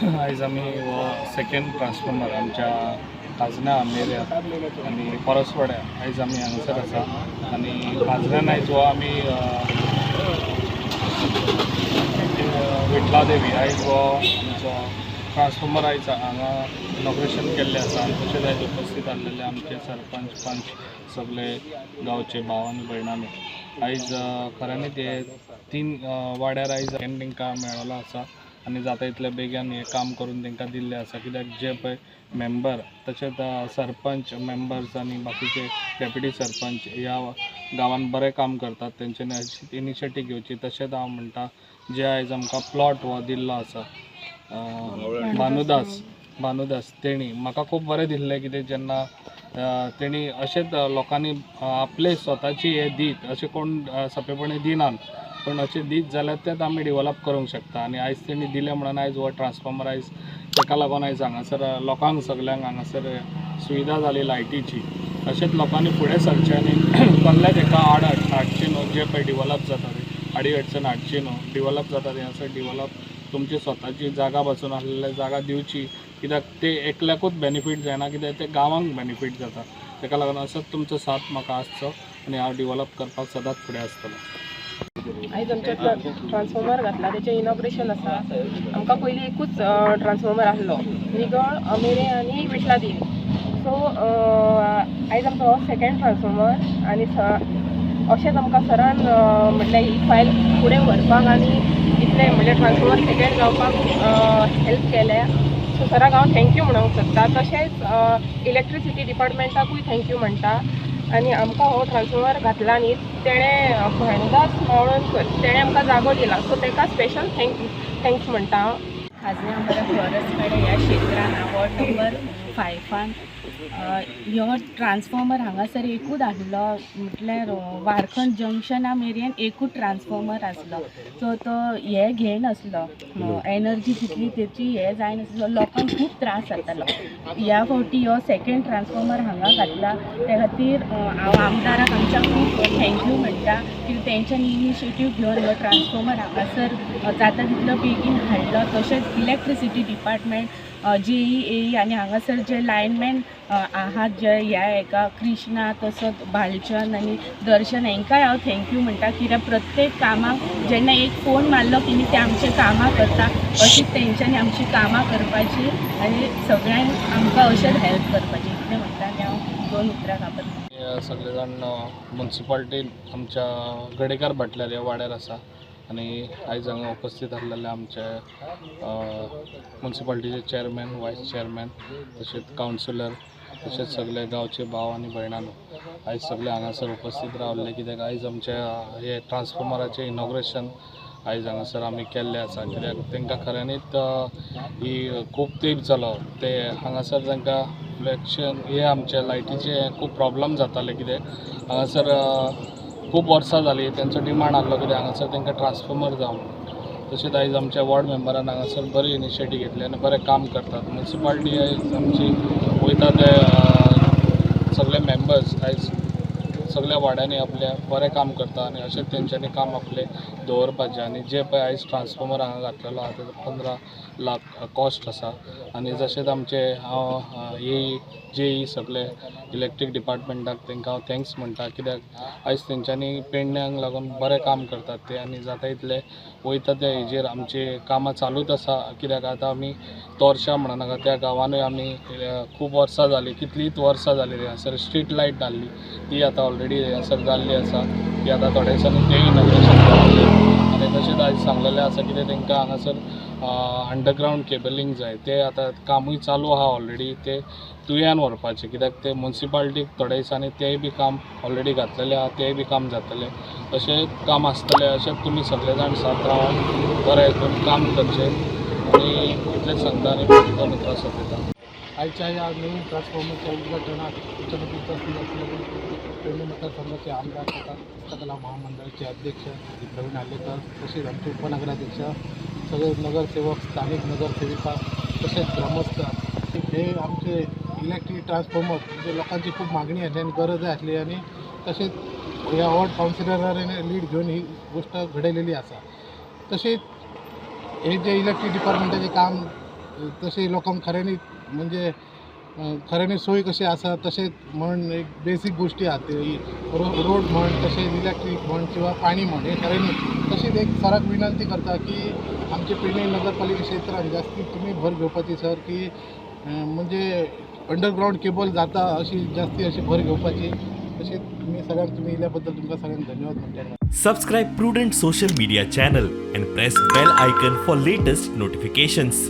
आयज आमी हो सेकंड ट्रान्सफॉर्मर आमच्या काजना एरियांत आनी परसवाड्या आयज आमी हांगासर आसा आनी काजऱ्यान आयज हो आमी विटला देवी आयज हो आमचो ट्रान्सफॉर्मर आयज हांगा इनॉग्रेशन केल्लें आसा आनी तशेंच आयज उपस्थित आसलेले आमचे सरपंच पंच सगळे गांवचे भाव आनी भयणांनी आयज खऱ्यांनी ते 3 वाड्यार आयज तांकां मेळ्ळो आसा आनी जाता इतले बेगीन हे काम करून तांकां दिल्लें आसा कित्याक जे पळय मेंबर तशेंच सरपंच मेंबर्स आनी बाकीचे डेप्युटी सरपंच ह्या गांवांत बरें काम करतात तेंच्यांनी अशी इनिशिएटीव घेवची तशेंच हांव म्हणटा जे आयज आमकां प्लॉट हो दिल्लो आसा भानुदास तेणी म्हाका खूब बरें दिल्लें कितें जेन्ना तेणी अशेंच लोकांनी आपले स्वताची हे दीत अशें कोण सोंपेपणी दिनात पण अशें दीत जाल्यार तेच आमी डेवलप करूंक शकता आनी आयज तेणी दिलें म्हणून आयज हो ट्रान्सफॉर्मर आयज ताका लागून आयज हांगासर लोकांक सगल्यांक हांगासर सुविधा जाली लायटीची अशेंच लोकांनी फुडें सरचें आनी कसलेंच एका आड हाडचें न्हू जे पळय डिवलप जाता तें आडी अडचण हाडची न्हू डिवलप जाता तें असं डिवलप तुमची स्वताची जागा बसून आसलेली जागा दिवची कित्याक ते एकल्याकूच बेनिफीट जायना कित्याक ते गांवांक बेनिफीट जाता ताका लागून असोच तुमचो साथ म्हाका आसचो आनी हांव डिवलप करपाक सदांच फुडें आसतलो आयज आमचे ट्रान्सफॉर्मर घातला तेचें इनॉग्रेशन आसा आमकां पयलीं एकूच ट्रान्सफॉर्मर आसलो निगळ अमेरे आनी विटला देवी सो आयज आमचो हो सेकंड ट्रान्सफॉर्मर आनी अशेंच आमकां सरान म्हटल्यार ही फायल फुडें व्हरपाक आनी इतलें म्हणल्यार ट्रान्सफॉर्मर सेकंड जावपाक हेल्प केल्या सो सराक हांव थँक्यू म्हणूंक सोदता तशेंच इलेक्ट्रिसिटी डिपार्टमेंटाकूय थँक्यू म्हणटा आनी आमकां हो ट्रान्सफॉर्मर घातला न्ही तेणें भानुदास मावळोनकर तेणें आमकां जागो दिला सो ताका स्पेशल थँक्स म्हणटा हांव खाजणे आमच्या परसवाड्या ह्या क्षेत्रान वॉर्ड नंबर 5 ह्यो ट्रान्सफॉर्मर हांगासर एकूच आसलो म्हटल्यार वारखंड जंक्शना मेरेन एकूच ट्रान्सफॉर्मर आसलो सो तो हे घेयनासलो एनर्जी तितली तेची हे जायनासलो लोकांक खूब त्रास जातालो ह्या फावटी हो सेकंड ट्रान्सफॉर्मर हांगा घातला त्या खातीर हांव आमदाराक आमच्या खूब थँक्यू म्हणटा की तेंच्यांनी इनिशिएटीव घेवन हो ट्रान्सफॉर्मर हांगासर जाता तितलो बेगीन हाडलो तशेंच इलेक्ट्रिसिटी डिपार्टमेंट JE आनी हांगासर जे लायनमॅन आहात जे ह्या हेका कृष्णा तसोच भालचंद आनी दर्शन हेंकाय हांव थँक्यू म्हणटा कित्याक प्रत्येक कामाक जेन्ना एक फोन मारलो की ते आमचे कामां करता अशीच तेंच्यांनी आमची कामां करपाची आनी सगळ्यांक आमकां अशेंच हेल्प करपाची कितें म्हणटा आनी हांव 2 उतरां कापता सगळे जाण म्युन्सिपाल्टीन आमच्या गडेकार भाटल्यार ह्या वाड्यार आसा आनी आयज हांगा उपस्थित आसलेले आमचे म्युन्सिपाल्टीचे चेअरमॅन वायस चेअरमॅन तशेंच कावन्सिलर तशेंच सगळे गांवचे भाव आनी भयणांनो आयज सगळे हांगासर उपस्थित रावल्ले कित्याक आयज आमच्या हे ट्रान्सफॉर्मराचें इनॉग्रेशन आयज हांगासर आमी केल्लें आसा कित्याक तांकां खऱ्यांनीच ही खूब तेंप जालो ते हांगासर तांकां इलेक्शन हे आमचे लायटीचे खूब प्रॉब्लम जाताले कित्याक हांगासर खूब वर्सां जालीं तेंचो डिमांड आसलो कित्याक हांगासर तांकां ट्रान्सफॉर्मर जावं तशेंच आयज आमच्या वॉर्ड मेंबरान हांगासर बरी इनिशिएटीव घेतली आनी बरें काम करतात म्युन्सिपाल्टी आयज आमची वयता ते सगळे मेंबर्स आयज सगळ्या वाड्यांनी आपल्या बरें काम करता आनी अशेंच तेंच्यांनी काम आपलें दवरपाचें आनी जे पळय आयज ट्रान्सफॉर्मर हांगा घातलेलो आसा तेजो 15 लाख कॉस्ट आसा आनी जशेंच आमचे हांव JE सगळे इलेक्ट्रीक डिपार्टमेंटाक तांकां हांव थँक्स म्हणटा कित्याक आयज तेंच्यांनी पेडण्यांक लागून बरें काम करतात ते आनी जाता इतले वयता ते हेजेर आमची कामां चालूच आसा कित्याक आतां आमी तोरशा म्हणनाका त्या गांवानूय आमी खूब वर्सां जालीं कितलींच वर्सां जालीं हांगासर स्ट्रीट लायट घाल्ली ती आतां ऑलरेडी हांगासर जाल्ली आसा ती आतां थोड्या दिसांनी तें इनॉग्रेशन करतले आनी तशेंच आयज सांगलेलें आसा कितें तांकां हांगासर अंडरग्रावंड केबलींग जाय ते आतां कामूय चालू आहा ऑलरेडी ते तुयेन व्हरपाचें कित्याक ते म्युन्सिपाल्टीक थोड्या दिसांनी तेंय बी काम ऑलरेडी घातलेलें आहा तेंय बी काम जातलें अशें काम आसतलें अशेंच तुमी सगळे जाण साथ रावन बरें हितून काम करचें आनी इतलेंच सांगता आनी 2 उतरां सोंपयता आयच्या ह्या नवीन ट्रान्सफॉर्मरच्या उद्घाटनात उपस्थित असलेले पेडणे मतदारसंघाचे आमदार तथा हस्तकला महामंडळाचे अध्यक्ष प्रवीण आलेकर तसेच आमचे उपनगराध्यक्ष सगळे नगरसेवक स्थानिक नगरसेविका तसेच ग्रामस्थ हे आमचे इलेक्ट्रिक ट्रान्सफॉर्मर म्हणजे लोकांची खूप मागणी आहे आणि गरज असली आणि तसेच या वॉर्ड काउन्सिलरांनी लीड घेऊन ही गोष्ट घडलेली असा तसेच हे जे इलेक्ट्रिक डिपार्टमेंटाचे काम तशें लोकांक खऱ्यांनी म्हणजे खऱ्यांनी सोय कशी आसा तशेंच म्हण एक बेसीक गोश्टी आहात रोड म्हण तशेंच इलेक्ट्रीक म्हण किंवा पाणी म्हण हे खऱ्यांनी तशीच एक सराक विनंती करता की आमचे पेडणे नगरपालिका क्षेत्रांत जास्ती तुमी भर घेवपाची सर की म्हणजे अंडरग्रावंड केबल जाता अशी जास्ती अशी भर घेवपाची तशेंच तुमी सगळ्यांक तुमी येयल्या बद्दल तुमकां सगळ्यांक धन्यवाद म्हणटा. Subscribe Prudent social media channel and press bell icon for latest notifications.